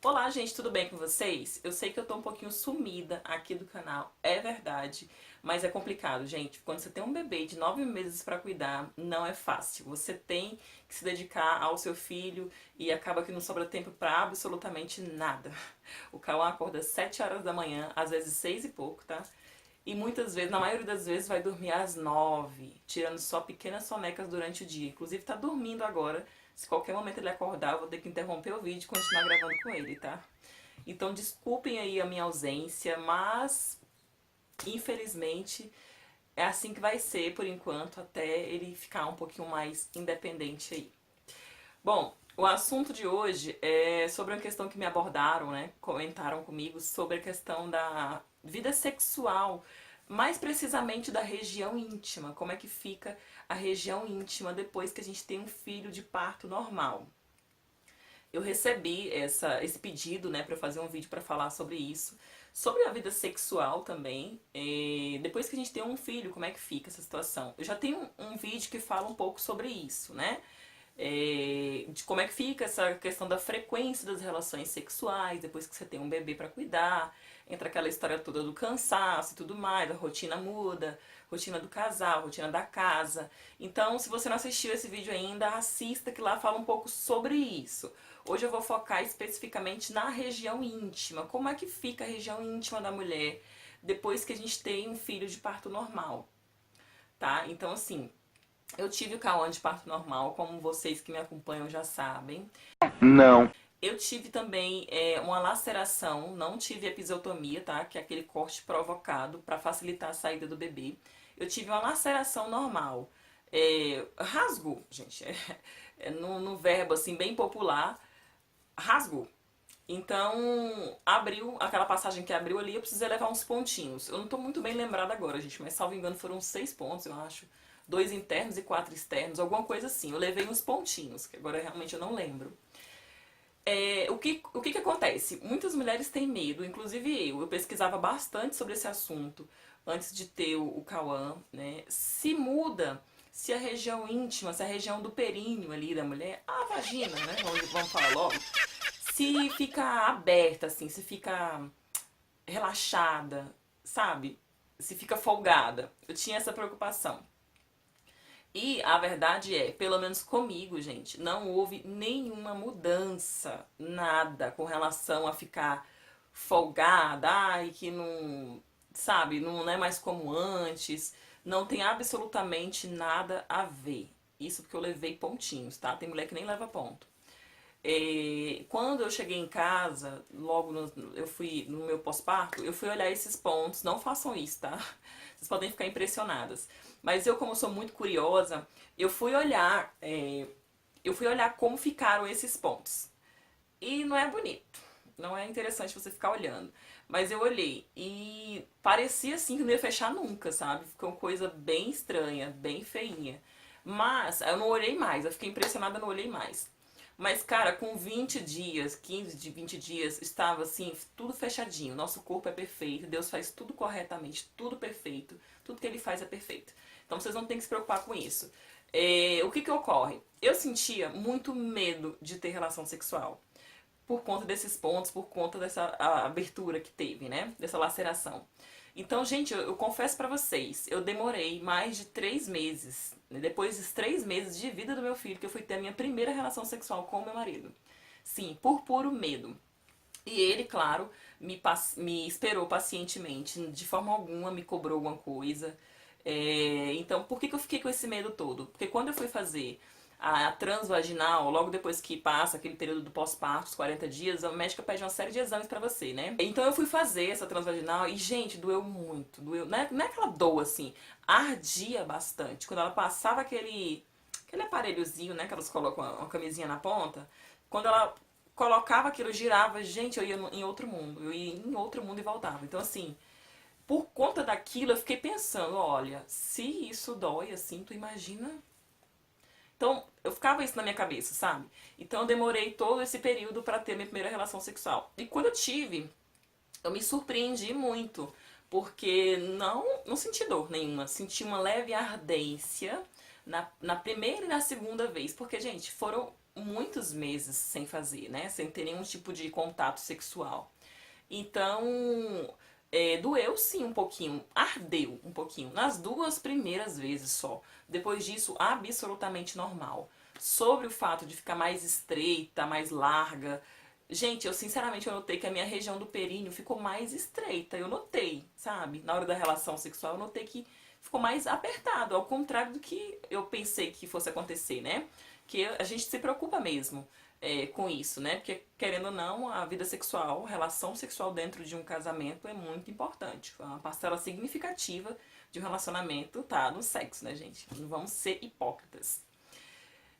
Olá, gente, tudo bem com vocês? Eu sei que eu tô um pouquinho sumida aqui do canal, é verdade, mas é complicado, gente. Quando você tem um bebê de 9 meses pra cuidar, não é fácil. Você tem que se dedicar ao seu filho e acaba que não sobra tempo pra absolutamente nada. O Cauã acorda às 7 horas da manhã, às vezes 6 e pouco, tá? E muitas vezes, na maioria das vezes, vai dormir às 9, tirando só pequenas sonecas durante o dia. Inclusive tá dormindo agora. Se qualquer momento ele acordar, eu vou ter que interromper o vídeo e continuar gravando com ele, tá? Então desculpem aí a minha ausência, mas infelizmente é assim que vai ser por enquanto, até ele ficar um pouquinho mais independente aí. Bom, o assunto de hoje é sobre uma questão que me abordaram, né? Comentaram comigo sobre a questão da vida sexual, mais precisamente da região íntima. Como é que fica a região íntima depois que a gente tem um filho de parto normal? Eu recebi esse pedido, né, para fazer um vídeo para falar sobre isso, sobre a vida sexual também. Depois que a gente tem um filho, como é que fica essa situação? Eu já tenho um vídeo que fala um pouco sobre isso, né? De como é que fica essa questão da frequência das relações sexuais depois que você tem um bebê para cuidar, entra aquela história toda do cansaço e tudo mais, a rotina muda, rotina do casal, rotina da casa. Então, se você não assistiu esse vídeo ainda, assista que lá fala um pouco sobre isso. Hoje eu vou focar especificamente na região íntima, como é que fica a região íntima da mulher depois que a gente tem um filho de parto normal, tá? Então, assim, eu tive o Cauã de parto normal, como vocês que me acompanham já sabem. Não. Eu tive também uma laceração, não tive episiotomia, tá? Que é aquele corte provocado para facilitar a saída do bebê. Eu tive uma laceração normal. Rasgou, gente. No verbo assim bem popular, rasgou. Então, abriu, aquela passagem que abriu ali, eu precisei levar uns pontinhos. Eu não tô muito bem lembrada agora, gente, mas salvo engano foram 6 pontos, eu acho. 2 internos e 4 externos, alguma coisa assim. Eu levei uns pontinhos, que agora realmente eu não lembro. O que acontece? Muitas mulheres têm medo, inclusive eu. Eu pesquisava bastante sobre esse assunto antes de ter o Cauã, né? Se muda, se a região íntima, se a região do períneo ali da mulher, a vagina, né? Vamos falar logo. Se fica aberta, assim, se fica relaxada, sabe? Se fica folgada. Eu tinha essa preocupação. E a verdade é, pelo menos comigo, gente, não houve nenhuma mudança, nada com relação a ficar folgada, ai, que não, sabe, não é mais como antes, não tem absolutamente nada a ver. Isso porque eu levei pontinhos, tá? Tem mulher que nem leva ponto. Quando eu cheguei em casa, eu fui no meu pós-parto, eu fui olhar esses pontos. Não façam isso, tá? Vocês podem ficar impressionadas. Mas eu, como sou muito curiosa, eu fui olhar como ficaram esses pontos. E não é bonito. Não é interessante você ficar olhando. Mas eu olhei e parecia assim que não ia fechar nunca, sabe? Ficou uma coisa bem estranha, bem feinha. Mas eu não olhei mais, eu fiquei impressionada, não olhei mais. Mas, cara, com 20 dias, 15 de 20 dias, estava assim, tudo fechadinho. Nosso corpo é perfeito, Deus faz tudo corretamente, tudo perfeito. Tudo que Ele faz é perfeito. Então vocês não tem que se preocupar com isso. O que ocorre? Eu sentia muito medo de ter relação sexual. Por conta desses pontos, por conta dessa abertura que teve, né? Dessa laceração. Então, gente, eu confesso pra vocês, eu demorei mais de 3 meses, né, depois dos 3 meses de vida do meu filho, que eu fui ter a minha primeira relação sexual com o meu marido. Sim, por puro medo. E ele, claro, me esperou pacientemente, de forma alguma me cobrou alguma coisa. Então, por que eu fiquei com esse medo todo? Porque quando eu fui fazer a transvaginal, logo depois que passa aquele período do pós-parto, os 40 dias, a médica pede uma série de exames pra você, né? Então eu fui fazer essa transvaginal e, gente, doeu muito. Doeu, não é aquela dor assim, ardia bastante. Quando ela passava aquele aparelhozinho, né, que elas colocam uma camisinha na ponta, quando ela colocava aquilo, girava, gente, eu ia em outro mundo. Eu ia em outro mundo e voltava. Então, assim, por conta daquilo, eu fiquei pensando, olha, se isso dói assim, tu imagina. Então, eu ficava isso na minha cabeça, sabe? Então, eu demorei todo esse período pra ter minha primeira relação sexual. E quando eu tive, eu me surpreendi muito, porque não senti dor nenhuma, senti uma leve ardência na primeira e na segunda vez, porque, gente, foram muitos meses sem fazer, né? Sem ter nenhum tipo de contato sexual. Então, doeu sim um pouquinho, ardeu um pouquinho, nas 2 primeiras vezes só. Depois disso, absolutamente normal. Sobre o fato de ficar mais estreita, mais larga, gente, eu sinceramente eu notei que a minha região do períneo ficou mais estreita. Eu notei, sabe? Na hora da relação sexual, eu notei que ficou mais apertado, ao contrário do que eu pensei que fosse acontecer, né? Que a gente se preocupa mesmo com isso, né? Porque, querendo ou não, a vida sexual, a relação sexual dentro de um casamento é muito importante. Uma parcela significativa de um relacionamento tá no sexo, né, gente? Não vamos ser hipócritas.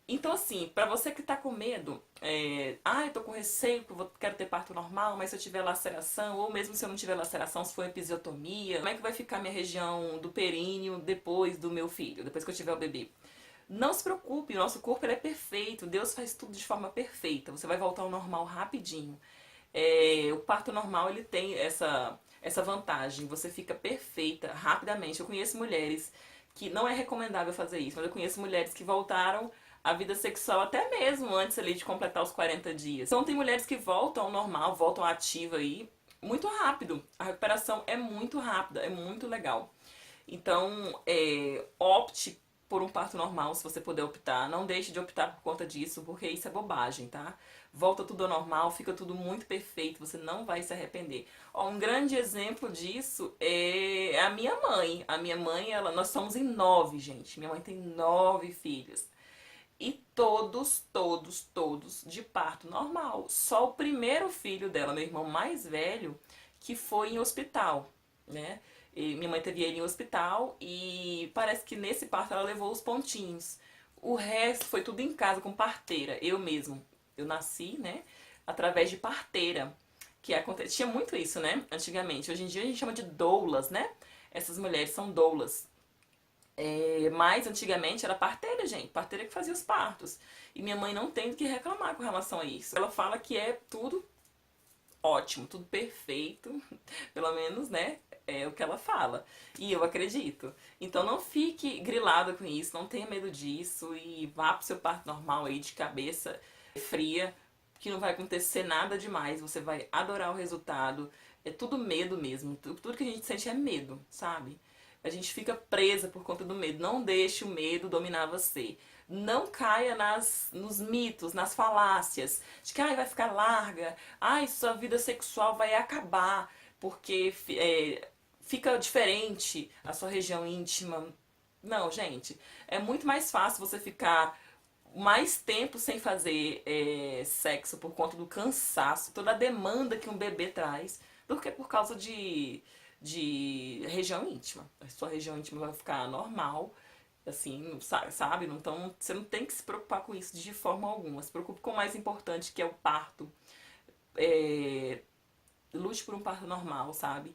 Então, assim, pra você que tá com medo, eu tô com receio, que eu quero ter parto normal, mas se eu tiver laceração, ou mesmo se eu não tiver laceração, se for episiotomia, como é que vai ficar minha região do períneo depois do meu filho, depois que eu tiver o bebê? Não se preocupe, o nosso corpo ele é perfeito, Deus faz tudo de forma perfeita, você vai voltar ao normal rapidinho. O parto normal ele tem essa vantagem, você fica perfeita rapidamente. Eu conheço mulheres que não é recomendável fazer isso, mas eu conheço mulheres que voltaram à vida sexual até mesmo antes ali de completar os 40 dias. Então tem mulheres que voltam ao normal, voltam à ativa aí muito rápido. A recuperação é muito rápida, é muito legal. Então, opte por um parto normal, se você puder optar. Não deixe de optar por conta disso, porque isso é bobagem, tá? Volta tudo ao normal, fica tudo muito perfeito, você não vai se arrepender. Ó, um grande exemplo disso é a minha mãe. A minha mãe, nós somos em 9, gente. Minha mãe tem 9 filhos. E todos de parto normal. Só o primeiro filho dela, meu irmão mais velho, que foi em hospital, né? E minha mãe teve ele em hospital e parece que nesse parto ela levou os pontinhos. O resto foi tudo em casa com parteira, eu mesmo. Eu nasci, né, através de parteira, que acontecia muito isso, né, antigamente. Hoje em dia a gente chama de doulas, né? Essas mulheres são doulas. Mas antigamente era parteira, gente. Parteira que fazia os partos. E minha mãe não tem do que reclamar com relação a isso. Ela fala que é tudo ótimo, tudo perfeito. Pelo menos, né? É o que ela fala. E eu acredito. Então não fique grilada com isso, não tenha medo disso e vá pro seu parto normal aí de cabeça fria, que não vai acontecer nada demais. Você vai adorar o resultado. É tudo medo mesmo. Tudo que a gente sente é medo, sabe? A gente fica presa por conta do medo. Não deixe o medo dominar você. Não caia nos mitos, nas falácias. De que vai ficar larga. Sua vida sexual vai acabar. Porque fica diferente a sua região íntima. Não, gente. É muito mais fácil você ficar mais tempo sem fazer sexo por conta do cansaço, toda a demanda que um bebê traz, do que por causa de região íntima. A sua região íntima vai ficar normal, assim, sabe? Então você não tem que se preocupar com isso de forma alguma. Se preocupe com o mais importante, que é o parto. Lute por um parto normal, sabe?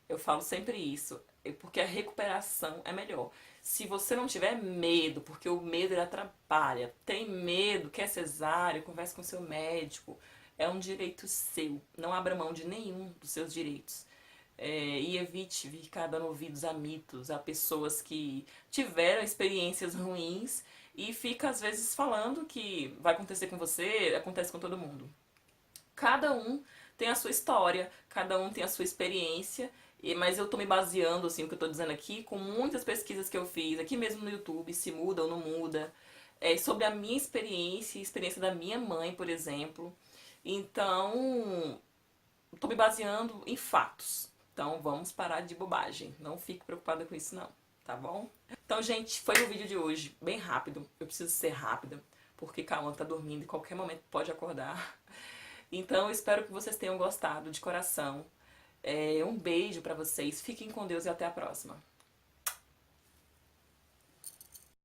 Eu falo sempre isso, porque a recuperação é melhor. Se você não tiver medo, porque o medo ele atrapalha, tem medo, quer cesárea, converse com seu médico, é um direito seu. Não abra mão de nenhum dos seus direitos. E evite ficar dando ouvidos a mitos, a pessoas que tiveram experiências ruins e fica às vezes falando que vai acontecer com você, acontece com todo mundo. Cada um tem a sua história, cada um tem a sua experiência, mas eu tô me baseando, assim, o que eu tô dizendo aqui, com muitas pesquisas que eu fiz, aqui mesmo no YouTube, se muda ou não muda, sobre a minha experiência, a experiência da minha mãe, por exemplo. Então, tô me baseando em fatos. Então, vamos parar de bobagem. Não fique preocupada com isso, não. Tá bom? Então, gente, foi o vídeo de hoje. Bem rápido. Eu preciso ser rápida, porque Cauã tá dormindo e qualquer momento pode acordar. Então, eu espero que vocês tenham gostado de coração. Um beijo pra vocês. Fiquem com Deus e até a próxima.